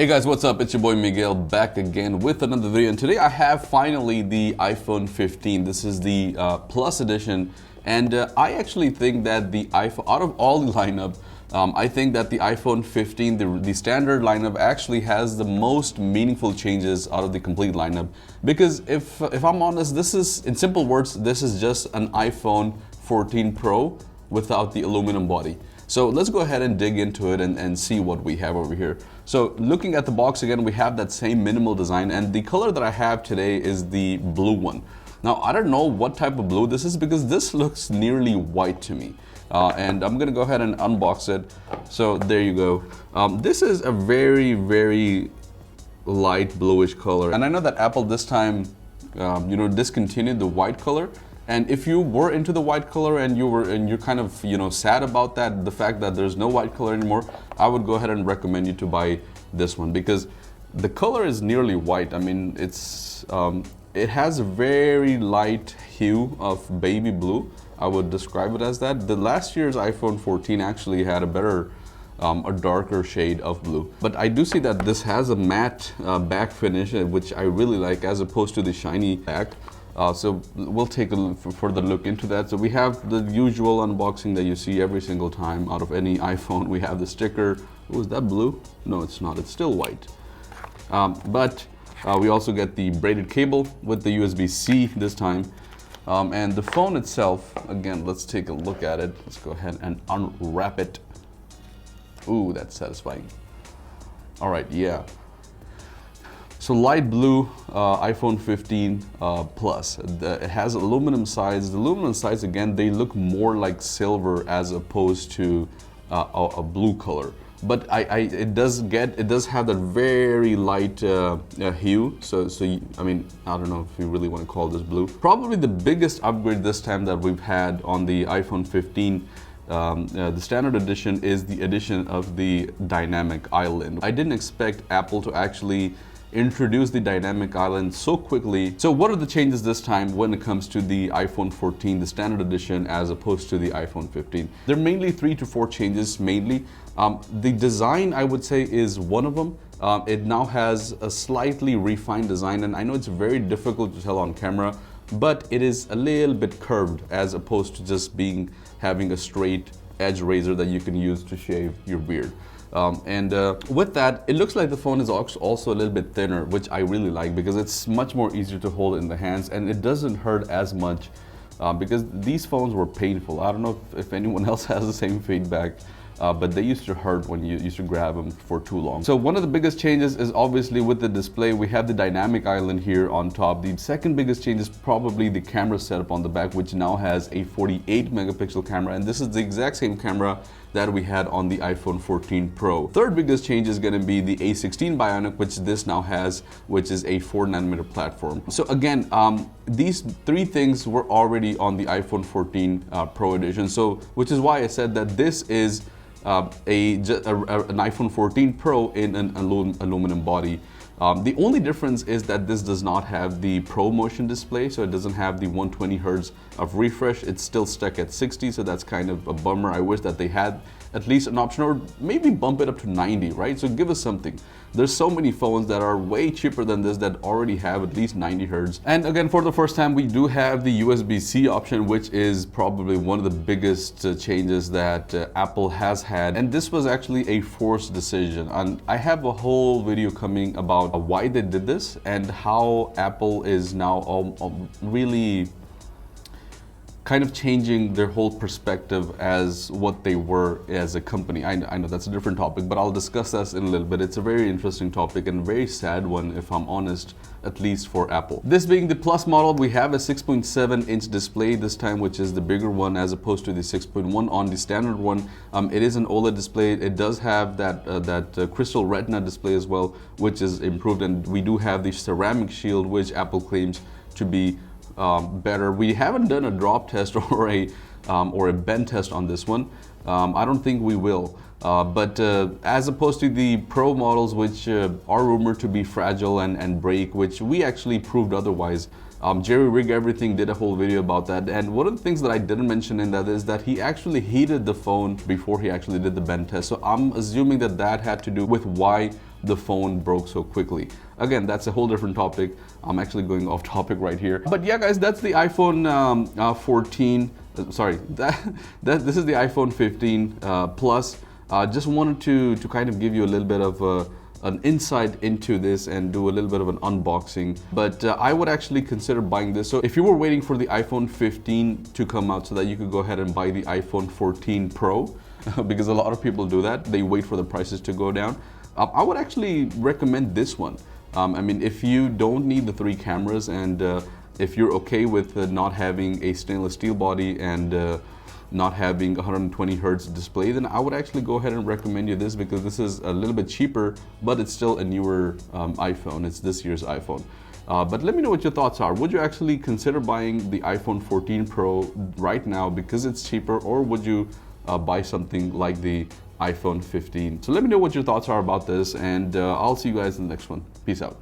Hey guys, what's up? It's your boy Miguel back again with another video, and today I have finally the iPhone 15. This is the Plus edition, and I actually think that the iPhone, out of all the lineup, I think that the iPhone 15, the standard lineup, actually has the most meaningful changes out of the complete lineup. Because if I'm honest, this is, in simple words, this is just an iPhone 14 Pro without the aluminum body. So let's go ahead and dig into it and see what we have over here. So looking at the box again, we have that same minimal design, and the color that I have today is the blue one. Now I don't know what type of blue this is because this looks nearly white to me. And I'm gonna go ahead and unbox it. So there you go. This is a very, very light bluish color. And I know that Apple this time, discontinued the white color. And if you were into the white color and you're kind of sad about that, the fact that there's no white color anymore, I would go ahead and recommend you to buy this one because the color is nearly white. I mean, it has a very light hue of baby blue. I would describe it as that. The last year's iPhone 14 actually had a darker shade of blue. But I do see that this has a matte back finish, which I really like, as opposed to the shiny back. So we'll take a further look into that. So we have the usual unboxing that you see every single time out of any iPhone. We have the sticker. Oh, is that blue? No, it's not. It's still white. But we also get the braided cable with the USB-C this time. And the phone itself, again, let's take a look at it. Let's go ahead and unwrap it. Ooh, that's satisfying. All right, yeah. So light blue iPhone 15 Plus. It has aluminum sides. The aluminum sides, again, they look more like silver as opposed to a blue color. But it does have that very light hue. I mean, I don't know if you really want to call this blue. Probably the biggest upgrade this time that we've had on the iPhone 15. The standard edition is the addition of the dynamic island. I didn't expect Apple to actually introduce the dynamic island so quickly. So what are the changes this time when it comes to the iPhone 14, the standard edition, as opposed to the iPhone 15? There are mainly 3 to 4 changes mainly. The design, I would say, is one of them. It now has a slightly refined design, and I know it's very difficult to tell on camera, but it is a little bit curved as opposed to just having a straight edge razor that you can use to shave your beard. With that, it looks like the phone is also a little bit thinner, which I really like because it's much more easier to hold in the hands and it doesn't hurt as much because these phones were painful. I don't know if anyone else has the same feedback, but they used to hurt when you used to grab them for too long. So one of the biggest changes is obviously with the display. We have the dynamic island here on top. The second biggest change is probably the camera setup on the back, which now has a 48 megapixel camera, and this is the exact same camera that we had on the iPhone 14 Pro. Third biggest change is going to be the A16 Bionic, which this now has, which is a 4nm platform. So again, these 3 things were already on the iPhone 14 Pro edition. So which is why I said that this is an iPhone 14 Pro in an aluminum body. The only difference is that this does not have the Pro Motion display, so it doesn't have the 120 Hz of refresh. It's still stuck at 60, so that's kind of a bummer. I wish that they had at least an option, or maybe bump it up to 90, right? So give us something. There's so many phones that are way cheaper than this that already have at least 90 Hz. And again, for the first time, we do have the USB-C option, which is probably one of the biggest changes that Apple has had. And this was actually a forced decision. And I have a whole video coming about why they did this and how Apple is now really kind of changing their whole perspective as what they were as a company. I know that's a different topic, but I'll discuss this in a little bit. It's a very interesting topic and a very sad one, if I'm honest, at least for Apple. This being the Plus model, we have a 6.7-inch display this time, which is the bigger one as opposed to the 6.1 on the standard one. It is an OLED display. It does have that crystal retina display as well, which is improved, and we do have the ceramic shield, which Apple claims to be better. We haven't done a drop test or a bend test on this one. I don't think we will. But as opposed to the Pro models, which are rumored to be fragile and break, which we actually proved otherwise. Jerry Rig Everything did a whole video about that, and one of the things that I didn't mention in that is that he actually heated the phone before he actually did the bend test. So I'm assuming that that had to do with why the phone broke so quickly. Again, that's a whole different topic. I'm actually going off topic right here. But yeah, guys, that's the iPhone 14. Sorry, this is the iPhone 15 Plus. Just wanted to kind of give you a little bit of an insight into this and do a little bit of an unboxing. But I would actually consider buying this. So if you were waiting for the iPhone 15 to come out so that you could go ahead and buy the iPhone 14 Pro, because a lot of people do that, they wait for the prices to go down, I would actually recommend this one. I mean, if you don't need the 3 cameras and if you're okay with not having a stainless steel body and not having 120 hertz display, then I would actually go ahead and recommend you this, because this is a little bit cheaper, but it's still a newer iPhone. It's this year's iPhone. But let me know what your thoughts are. Would you actually consider buying the iPhone 14 Pro right now because it's cheaper, or would you buy something like the iPhone 15? So let me know what your thoughts are about this, and I'll see you guys in the next one. Peace out.